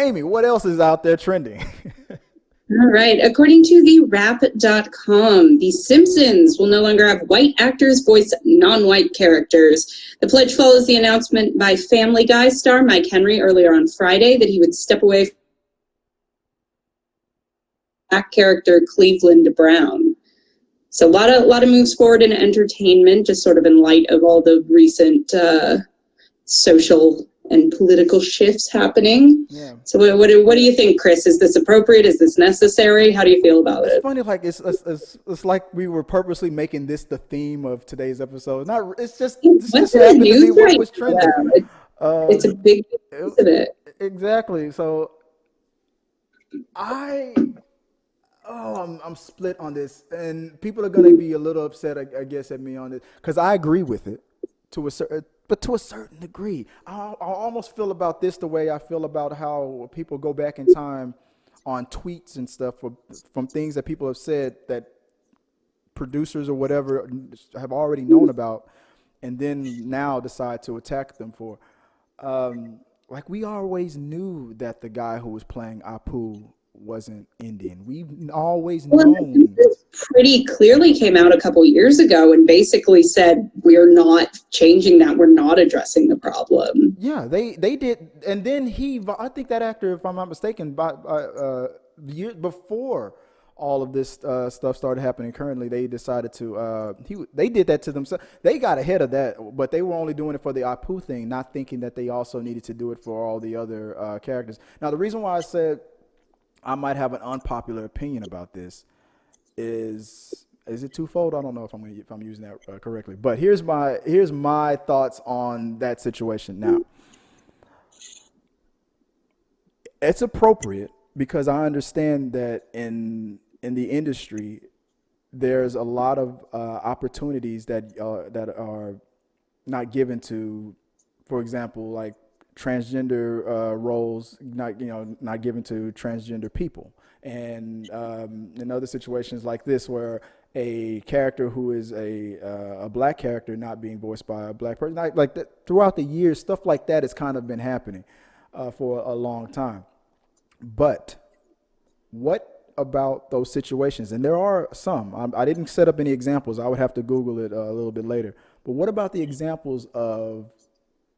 Amy, what else is out there trending? All right. According to the Wrap.com, The Simpsons will no longer have white actors voice non-white characters. The pledge follows the announcement by Family Guy star Mike Henry earlier on Friday that he would step away from black character Cleveland Brown. So a lot of moves forward in entertainment, just sort of in light of all the recent social and political shifts happening. Yeah. So what do you think, Chris? Is this appropriate? Is this necessary? How do you feel about it? It's funny, like it's like we were purposely making this the theme of today's episode. Not, it's just what's in the news right now? Trending. It's a big piece of it. Exactly. So I'm split on this, and people are going to be a little upset, I guess, at me on this, because I agree with it to a certain degree. I almost feel about this the way I feel about how people go back in time on tweets and stuff from things that people have said that producers or whatever have already known about, and then now decide to attack them for. Like, we always knew that the guy who was playing Apu wasn't Indian. We've always known. This pretty clearly came out a couple years ago and basically said, we're not changing that. We're not addressing the problem. Yeah, they did. And then I think that actor, if I'm not mistaken, years before all of this stuff started happening currently, they decided to, they did that to themselves. They got ahead of that, but they were only doing it for the Apu thing, not thinking that they also needed to do it for all the other characters. Now, the reason why I said I might have an unpopular opinion about this is it twofold? I don't know if I'm using that correctly, but here's my thoughts on that situation. Now, it's appropriate because I understand that in the industry there's a lot of opportunities that are not given to, for example, like transgender roles not given to transgender people, and in other situations like this where a character who is a black character not being voiced by a black person, like that, throughout the years, stuff like that has kind of been happening for a long time. But what about those situations? And there are some. I didn't set up any examples. I would have to Google it a little bit later. But what about the examples of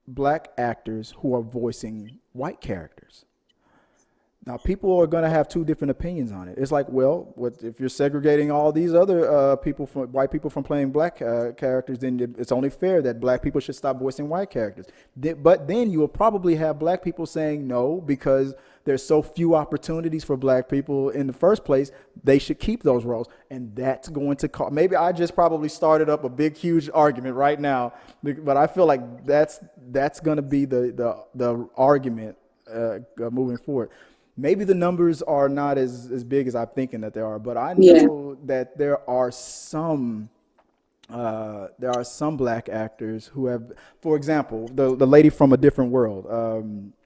black actors who are voicing white characters? Now, people are going to have two different opinions on it. It's like, well, if you're segregating all these other white people from playing black characters, then it's only fair that black people should stop voicing white characters. But then you will probably have black people saying no, because there's so few opportunities for black people in the first place, they should keep those roles. And that's going to cause, maybe I just probably started up a big, huge argument right now, but I feel like that's going to be the argument moving forward. Maybe the numbers are not as big as I'm thinking that they are, but I know that there are some black actors who have, for example, the lady from A Different World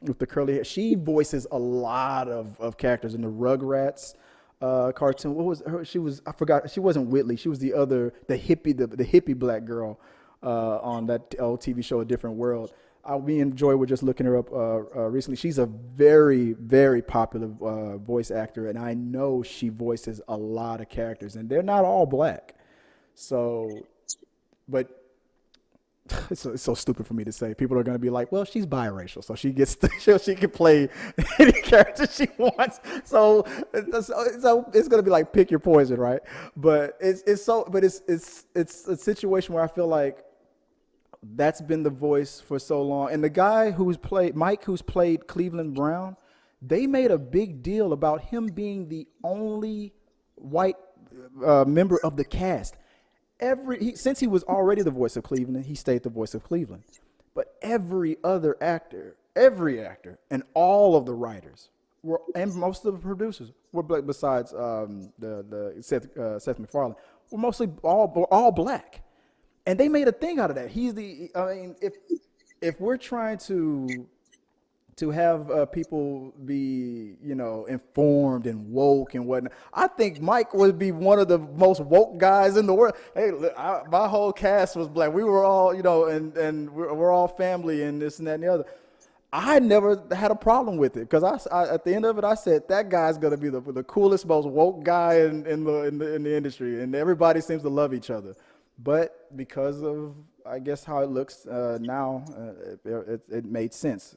with the curly hair. She voices a lot of characters in the Rugrats cartoon. What was her? I forgot. She wasn't Whitley. She was the hippie black girl on that old TV show A Different World. We were just looking her up recently. She's a very, very popular voice actor, and I know she voices a lot of characters, and they're not all black. So, but it's so stupid for me to say. People are going to be like, well, she's biracial, so she can play any character she wants. So it's going to be like, pick your poison, right? But it's a situation where I feel like that's been the voice for so long. And the guy who's played Cleveland Brown, they made a big deal about him being the only white member of the cast. Since he was already the voice of Cleveland, he stayed the voice of Cleveland. But every actor, and all of the writers and most of the producers were black, besides the Seth MacFarlane, were mostly all black. And they made a thing out of that. If we're trying to have people be, informed and woke and whatnot, I think Mike would be one of the most woke guys in the world. Hey, my whole cast was black. We were all, and we're all family and this and that and the other. I never had a problem with it because at the end of it, I said that guy's gonna be the coolest, most woke guy in the industry, and everybody seems to love each other. But because of I guess how it looks now, it made sense.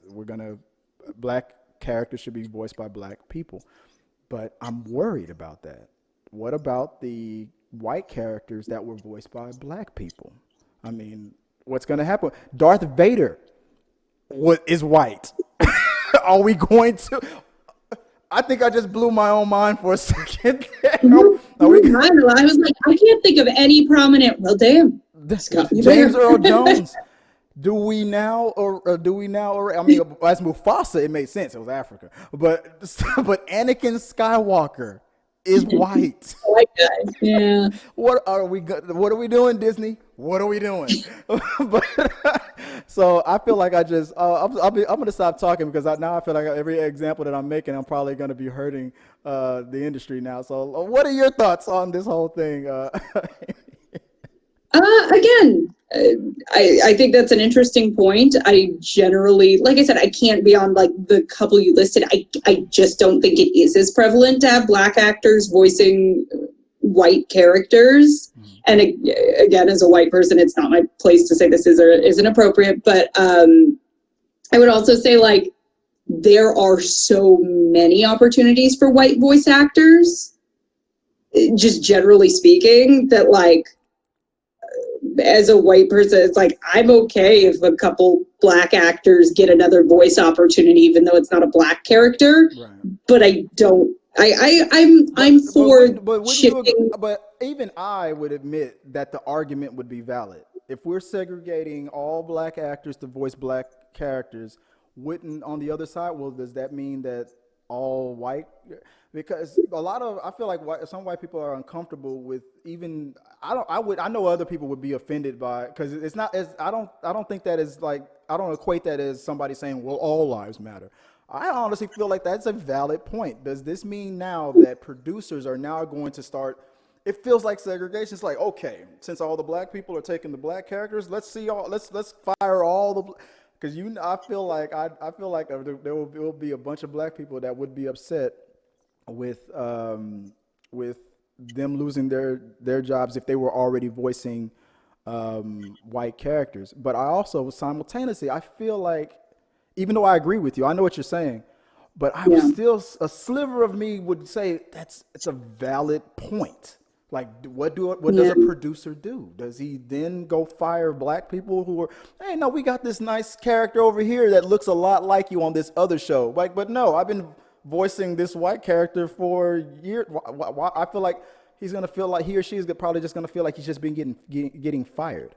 Black characters should be voiced by black people, but I'm worried about that. What about the white characters that were voiced by black people? I mean, what's gonna happen? Darth Vader is white. Are we going to? I think I just blew my own mind for a second. Are we, I was like, I can't think of any prominent. Well, damn, James Earl Jones. Do we now, or do we now? Or I mean, as Mufasa, it made sense. It was Africa, but Anakin Skywalker is white. White guy. Yeah. What are we doing, Disney? What are we doing? But so I feel like I'm gonna stop talking because now I feel like every example that I'm making, I'm probably gonna be hurting the industry now. So what are your thoughts on this whole thing? Again, I think that's an interesting point. I generally, like I said, I can't beyond like the couple you listed. I just don't think it is as prevalent to have black actors voicing white characters. And again, as a white person, it's not my place to say this is or isn't appropriate. But I would also say like there are so many opportunities for white voice actors, just generally speaking, that like, as a white person, it's like I'm okay if a couple black actors get another voice opportunity, even though it's not a black character. Right. But I don't. I'm for shifting. But even I would admit that the argument would be valid if we're segregating all black actors to voice black characters. Wouldn't on the other side? Well, does that mean that all white? Because I feel like some white people are uncomfortable with even. I know other people would be offended by because it's not as I don't think that is like I don't equate that as somebody saying well all lives matter. I honestly feel like that's a valid point. Does this mean now that producers are now going to start? It feels like segregation. It's like okay, since all the black people are taking the black characters, let's fire all the. Because I feel like there will be a bunch of black people that would be upset with them losing their jobs if they were already voicing white characters. But I also simultaneously I feel like even though I agree with you, I know what you're saying, but I was still a sliver of me would say it's a valid point. Like, what does a producer do? Does he then go fire black people who are, hey, no, we got this nice character over here that looks a lot like you on this other show. Like, but no, I've been voicing this white character for years. I feel like he's gonna feel like he or she is probably just gonna feel like he's just been getting fired.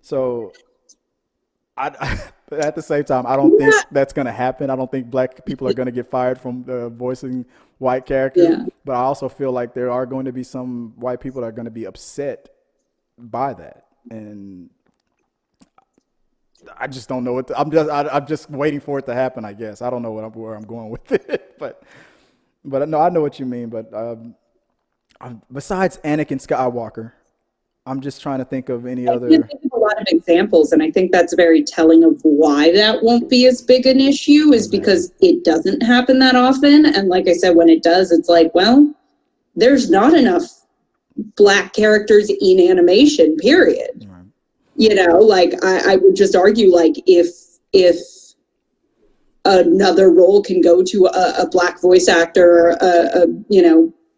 So, but at the same time, I don't think that's gonna happen. I don't think black people are gonna get fired from voicing white characters. Yeah. But I also feel like there are going to be some white people that are going to be upset by that, and I just don't know what. I'm just waiting for it to happen. I guess I don't know where I'm going with it, but no, I know what you mean. But besides Anakin Skywalker, I'm just trying to think of any other. I can think of a lot of examples, and I think that's very telling of why that won't be as big an issue is because it doesn't happen that often. And like I said, when it does, it's like, well, there's not enough black characters in animation, period. Right. You know, like I would just argue, like if another role can go to a black voice actor,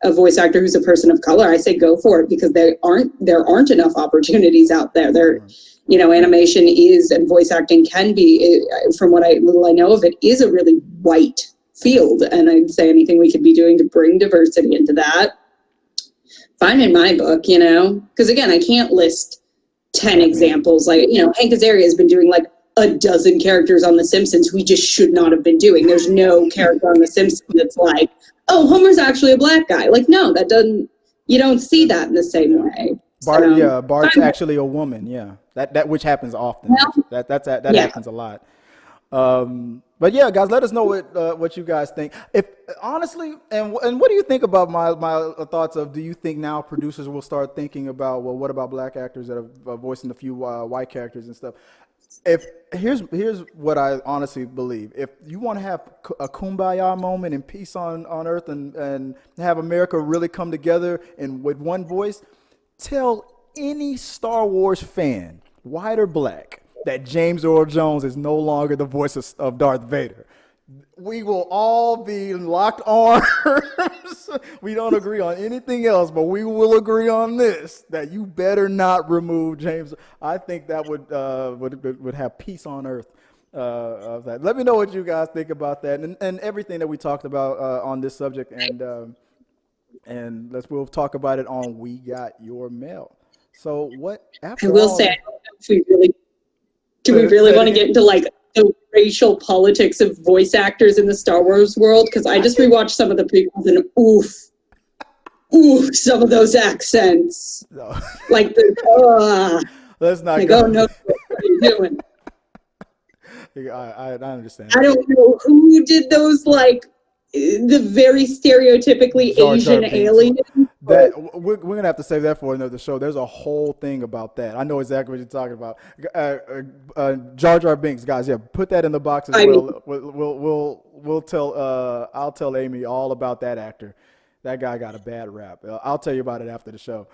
a voice actor who's a person of color, I say go for it because there aren't enough opportunities out there. Animation is and voice acting can be, from what little I know of it, is a really white field. And I'd say anything we could be doing to bring diversity into that, fine in my book, because again, I can't list 10 examples. Like, Hank Azaria has been doing like a dozen characters on The Simpsons we just should not have been doing. There's no character on The Simpsons that's like, oh, Homer's actually a black guy. Like, no, you don't see that in the same way. Bart's actually a woman. Yeah, that which happens often. Well, that happens a lot. But yeah, guys, let us know what you guys think. If honestly, and what do you think about my thoughts of? Do you think now producers will start thinking about, well, what about black actors that are voicing a few white characters and stuff? if here's what I honestly believe. If you want to have a kumbaya moment and peace on earth and have America really come together and with one voice, tell any Star Wars fan, white or black, that James Earl Jones is no longer the voice of Darth Vader. We will all be locked arms. We don't agree on anything else, but we will agree on this: that you better not remove James. I think that would have peace on earth. Of that. Let me know what you guys think about that and everything that we talked about on this subject, and we'll talk about it on We Got Your Mail. So what I after will all? say, I don't know if we really do we really Say it want to get again. into like the racial politics of voice actors in the Star Wars world? Because I just rewatched some of the prequels and oof, some of those accents. No, Like let's not like, go. oh no, what are you doing? I understand. I don't know who did those, like the very stereotypically Jar Jar Asian Binks. aliens. But That we're gonna have to save that for another show. There's a whole thing about that. I know exactly what you're talking about. Jar Jar Binks, guys. Yeah, put that in the box as I mean, well. We'll tell. I'll tell Amy all about that actor. That guy got a bad rap. I'll tell you about it after the show.